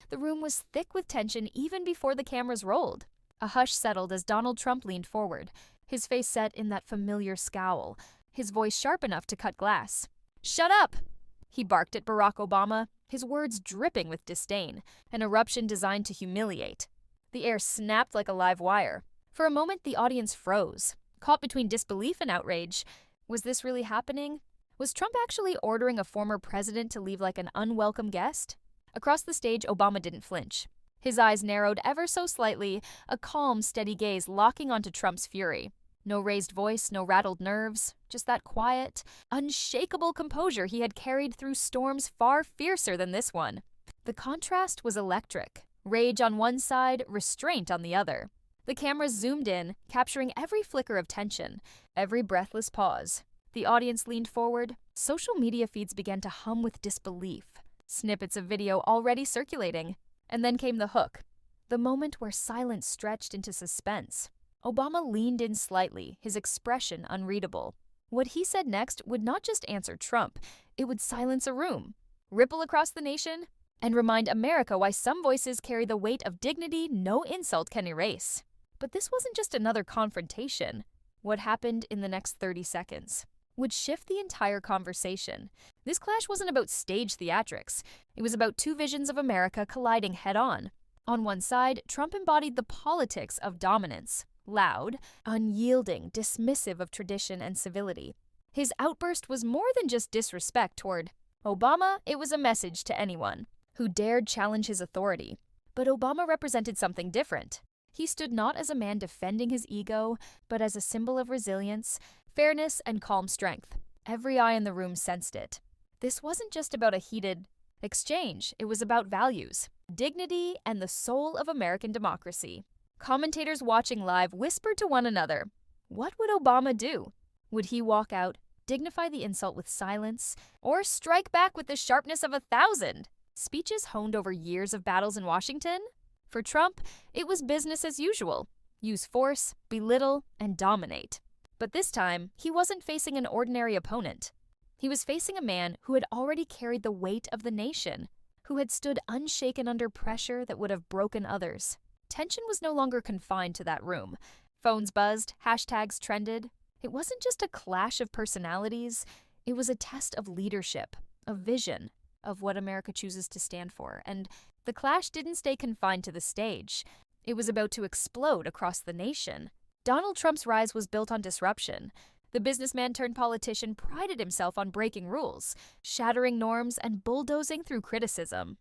The room was thick with tension even before the cameras rolled. A hush settled as Donald Trump leaned forward, his face set in that familiar scowl, his voice sharp enough to cut glass. "Shut up!" he barked at Barack Obama, his words dripping with disdain, an eruption designed to humiliate. The air snapped like a live wire. For a moment, the audience froze, caught between disbelief and outrage. Was this really happening? Was Trump actually ordering a former president to leave like an unwelcome guest? Across the stage, Obama didn't flinch. His eyes narrowed ever so slightly, a calm, steady gaze locking onto Trump's fury. No raised voice, no rattled nerves, just that quiet, unshakable composure he had carried through storms far fiercer than this one. The contrast was electric. Rage on one side, restraint on the other. The cameras zoomed in, capturing every flicker of tension, every breathless pause. The audience leaned forward. Social media feeds began to hum with disbelief. Snippets of video already circulating. And then came the hook. The moment where silence stretched into suspense. Obama leaned in slightly, his expression unreadable. What he said next would not just answer Trump, it would silence a room, ripple across the nation, and remind America why some voices carry the weight of dignity no insult can erase. But this wasn't just another confrontation. What happened in the next 30 seconds would shift the entire conversation. This clash wasn't about stage theatrics. It was about two visions of America colliding head-on. On one side, Trump embodied the politics of dominance. Loud, unyielding, dismissive of tradition and civility. His outburst was more than just disrespect toward Obama. It was a message to anyone who dared challenge his authority. But Obama represented something different. He stood not as a man defending his ego, but as a symbol of resilience, fairness, and calm strength. Every eye in the room sensed it. This wasn't just about a heated exchange. It was about values, dignity, and the soul of American democracy. Commentators watching live whispered to one another, what would Obama do? Would he walk out, dignify the insult with silence, or strike back with the sharpness of 1,000? Speeches honed over years of battles in Washington? For Trump, it was business as usual. Use force, belittle, and dominate. But this time, he wasn't facing an ordinary opponent. He was facing a man who had already carried the weight of the nation, who had stood unshaken under pressure that would have broken others. Tension was no longer confined to that room. Phones buzzed, hashtags trended. It wasn't just a clash of personalities. It was a test of leadership, of vision, of what America chooses to stand for. And the clash didn't stay confined to the stage. It was about to explode across the nation. Donald Trump's rise was built on disruption. The businessman turned politician prided himself on breaking rules, shattering norms, and bulldozing through criticism.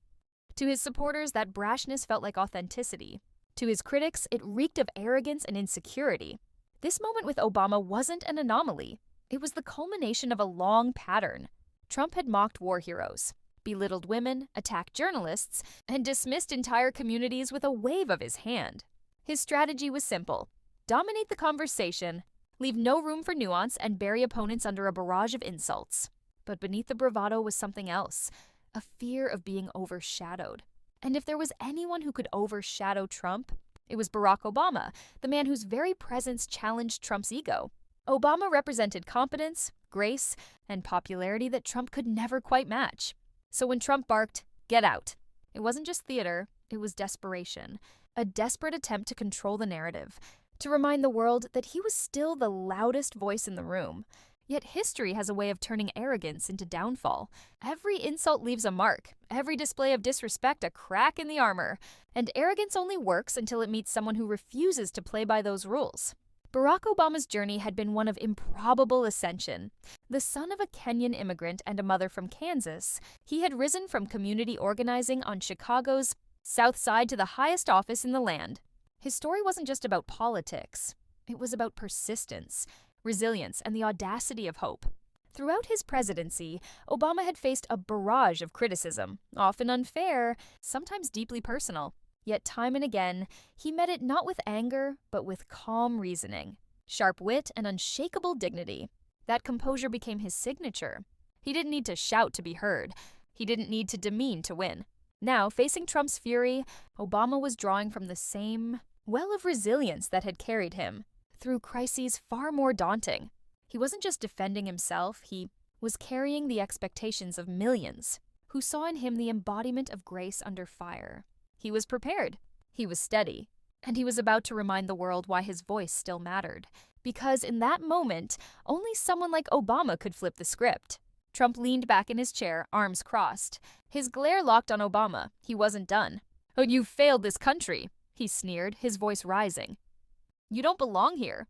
To his supporters, that brashness felt like authenticity. To his critics, it reeked of arrogance and insecurity. This moment with Obama wasn't an anomaly. It was the culmination of a long pattern. Trump had mocked war heroes, belittled women, attacked journalists, and dismissed entire communities with a wave of his hand. His strategy was simple. Dominate the conversation, leave no room for nuance, and bury opponents under a barrage of insults. But beneath the bravado was something else, a fear of being overshadowed. And if there was anyone who could overshadow Trump, it was Barack Obama, the man whose very presence challenged Trump's ego. Obama represented competence, grace, and popularity that Trump could never quite match. So when Trump barked, "Get out," it wasn't just theater, it was desperation. A desperate attempt to control the narrative, to remind the world that he was still the loudest voice in the room. Yet history has a way of turning arrogance into downfall. Every insult leaves a mark, every display of disrespect a crack in the armor, and arrogance only works until it meets someone who refuses to play by those rules. Barack Obama's journey had been one of improbable ascension. The son of a Kenyan immigrant and a mother from Kansas, he had risen from community organizing on Chicago's South Side to the highest office in the land. His story wasn't just about politics. It was about persistence, resilience, and the audacity of hope. Throughout his presidency, Obama had faced a barrage of criticism, often unfair, sometimes deeply personal. Yet time and again, he met it not with anger, but with calm reasoning, sharp wit, and unshakable dignity. That composure became his signature. He didn't need to shout to be heard. He didn't need to demean to win. Now, facing Trump's fury, Obama was drawing from the same well of resilience that had carried him through crises far more daunting. He wasn't just defending himself, he was carrying the expectations of millions who saw in him the embodiment of grace under fire. He was prepared. He was steady. And he was about to remind the world why his voice still mattered. Because in that moment, only someone like Obama could flip the script. Trump leaned back in his chair, arms crossed. His glare locked on Obama. He wasn't done. "Oh, you failed this country," he sneered, his voice rising. "You don't belong here."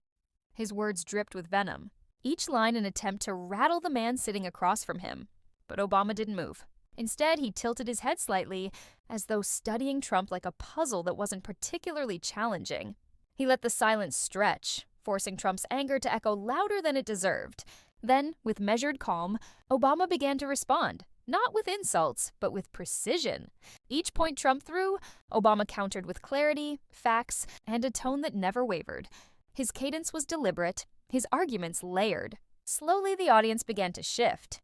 His words dripped with venom, each line an attempt to rattle the man sitting across from him. But Obama didn't move. Instead, he tilted his head slightly, as though studying Trump like a puzzle that wasn't particularly challenging. He let the silence stretch, forcing Trump's anger to echo louder than it deserved. Then, with measured calm, Obama began to respond, not with insults, but with precision. Each point Trump threw, Obama countered with clarity, facts, and a tone that never wavered. His cadence was deliberate, his arguments layered. Slowly, the audience began to shift.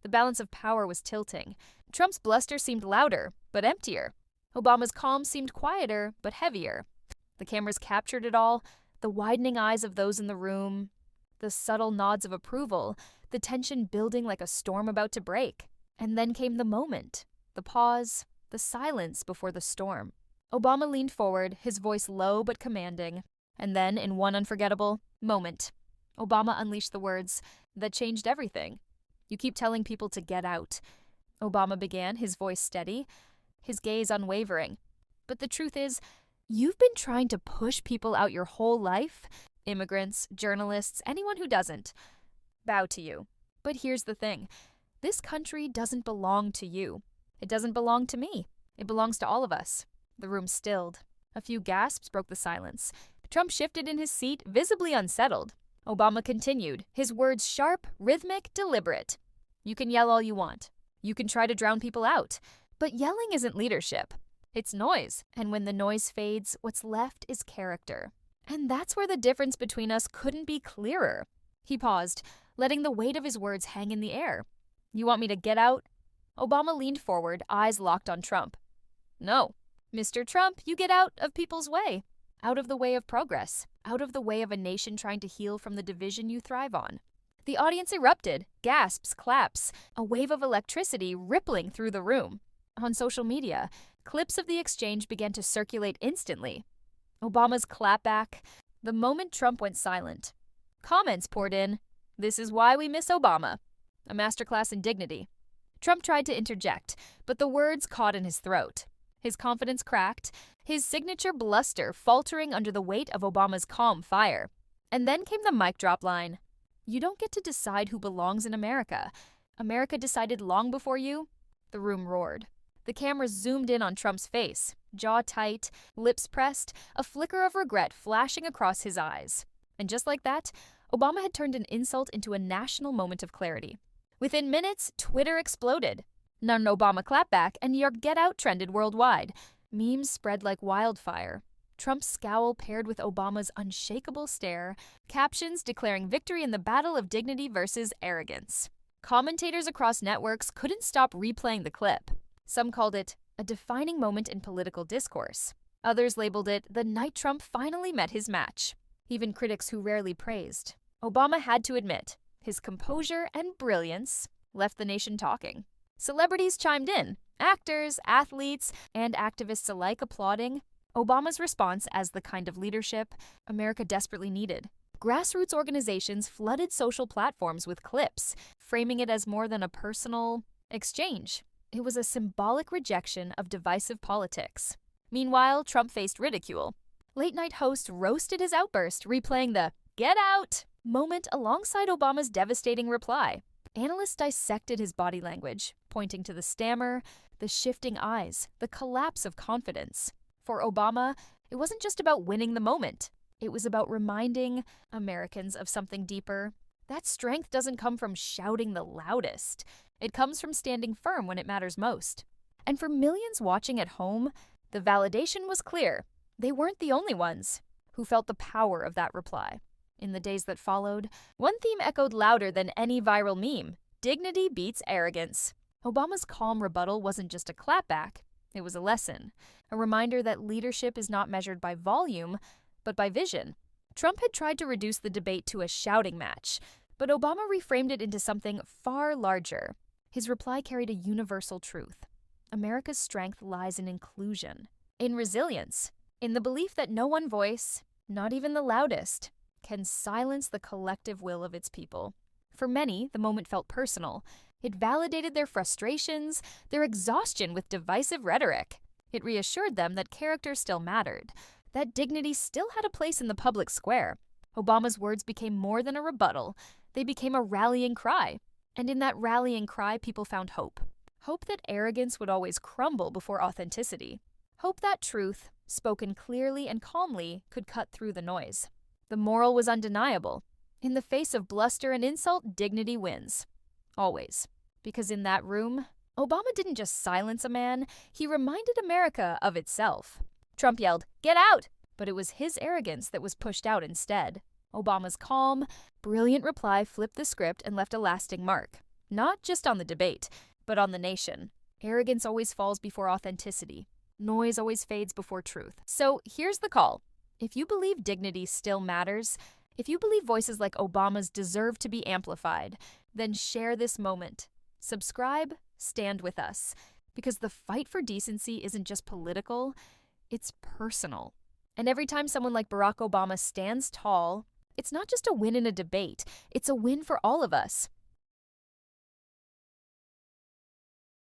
The balance of power was tilting. Trump's bluster seemed louder, but emptier. Obama's calm seemed quieter, but heavier. The cameras captured it all, the widening eyes of those in the room, the subtle nods of approval, the tension building like a storm about to break. And then came the moment, the pause, the silence before the storm. Obama leaned forward, his voice low but commanding. And then, in one unforgettable moment, Obama unleashed the words that changed everything. "You keep telling people to get out," Obama began, his voice steady, his gaze unwavering. "But the truth is, you've been trying to push people out your whole life. Immigrants, journalists, anyone who doesn't bow to you. But here's the thing. This country doesn't belong to you. It doesn't belong to me. It belongs to all of us." The room stilled. A few gasps broke the silence. Trump shifted in his seat, visibly unsettled. Obama continued, his words sharp, rhythmic, deliberate. "You can yell all you want. You can try to drown people out. But yelling isn't leadership. It's noise. And when the noise fades, what's left is character. And that's where the difference between us couldn't be clearer." He paused, letting the weight of his words hang in the air. "You want me to get out?" Obama leaned forward, eyes locked on Trump. "No. Mr. Trump, you get out of people's way. Out of the way of progress. Out of the way of a nation trying to heal from the division you thrive on." The audience erupted, gasps, claps, a wave of electricity rippling through the room. On social media, clips of the exchange began to circulate instantly. Obama's clapback, the moment Trump went silent. Comments poured in. "This is why we miss Obama." A masterclass in dignity. Trump tried to interject, but the words caught in his throat. His confidence cracked, his signature bluster faltering under the weight of Obama's calm fire. And then came the mic drop line. "You don't get to decide who belongs in America. America decided long before you." The room roared. The cameras zoomed in on Trump's face, jaw tight, lips pressed, a flicker of regret flashing across his eyes. And just like that, Obama had turned an insult into a national moment of clarity. Within minutes, Twitter exploded. An Obama clapback and your get out trended worldwide. Memes spread like wildfire. Trump's scowl paired with Obama's unshakable stare, captions declaring victory in the battle of dignity versus arrogance. Commentators across networks couldn't stop replaying the clip. Some called it a defining moment in political discourse. Others labeled it the night Trump finally met his match. Even critics who rarely praised. Obama had to admit, his composure and brilliance left the nation talking. Celebrities chimed in, actors, athletes, and activists alike applauding Obama's response as the kind of leadership America desperately needed. Grassroots organizations flooded social platforms with clips, framing it as more than a personal exchange. It was a symbolic rejection of divisive politics. Meanwhile, Trump faced ridicule. Late-night hosts roasted his outburst, replaying the "get out" moment alongside Obama's devastating reply. Analysts dissected his body language, pointing to the stammer, the shifting eyes, the collapse of confidence. For Obama, it wasn't just about winning the moment. It was about reminding Americans of something deeper. That strength doesn't come from shouting the loudest. It comes from standing firm when it matters most. And for millions watching at home, the validation was clear. They weren't the only ones who felt the power of that reply. In the days that followed, one theme echoed louder than any viral meme. Dignity beats arrogance. Obama's calm rebuttal wasn't just a clapback. It was a lesson, a reminder that leadership is not measured by volume, but by vision. Trump had tried to reduce the debate to a shouting match, but Obama reframed it into something far larger. His reply carried a universal truth. America's strength lies in inclusion. in resilience, in the belief that no one voice, not even the loudest, can silence the collective will of its people. For many, the moment felt personal. It validated their frustrations, their exhaustion with divisive rhetoric. It reassured them that character still mattered, that dignity still had a place in the public square. Obama's words became more than a rebuttal. They became a rallying cry. And in that rallying cry, people found hope. Hope that arrogance would always crumble before authenticity. Hope that truth, spoken clearly and calmly, could cut through the noise. The moral was undeniable. In the face of bluster and insult, dignity wins. Always. Because in that room, Obama didn't just silence a man, he reminded America of itself. Trump yelled, "Get out!" But it was his arrogance that was pushed out instead. Obama's calm, brilliant reply flipped the script and left a lasting mark. Not just on the debate, but on the nation. Arrogance always falls before authenticity. Noise always fades before truth. So here's the call. If you believe dignity still matters, if you believe voices like Obama's deserve to be amplified, then share this moment. Subscribe, stand with us. Because the fight for decency isn't just political, it's personal. And every time someone like Barack Obama stands tall, it's not just a win in a debate, it's a win for all of us.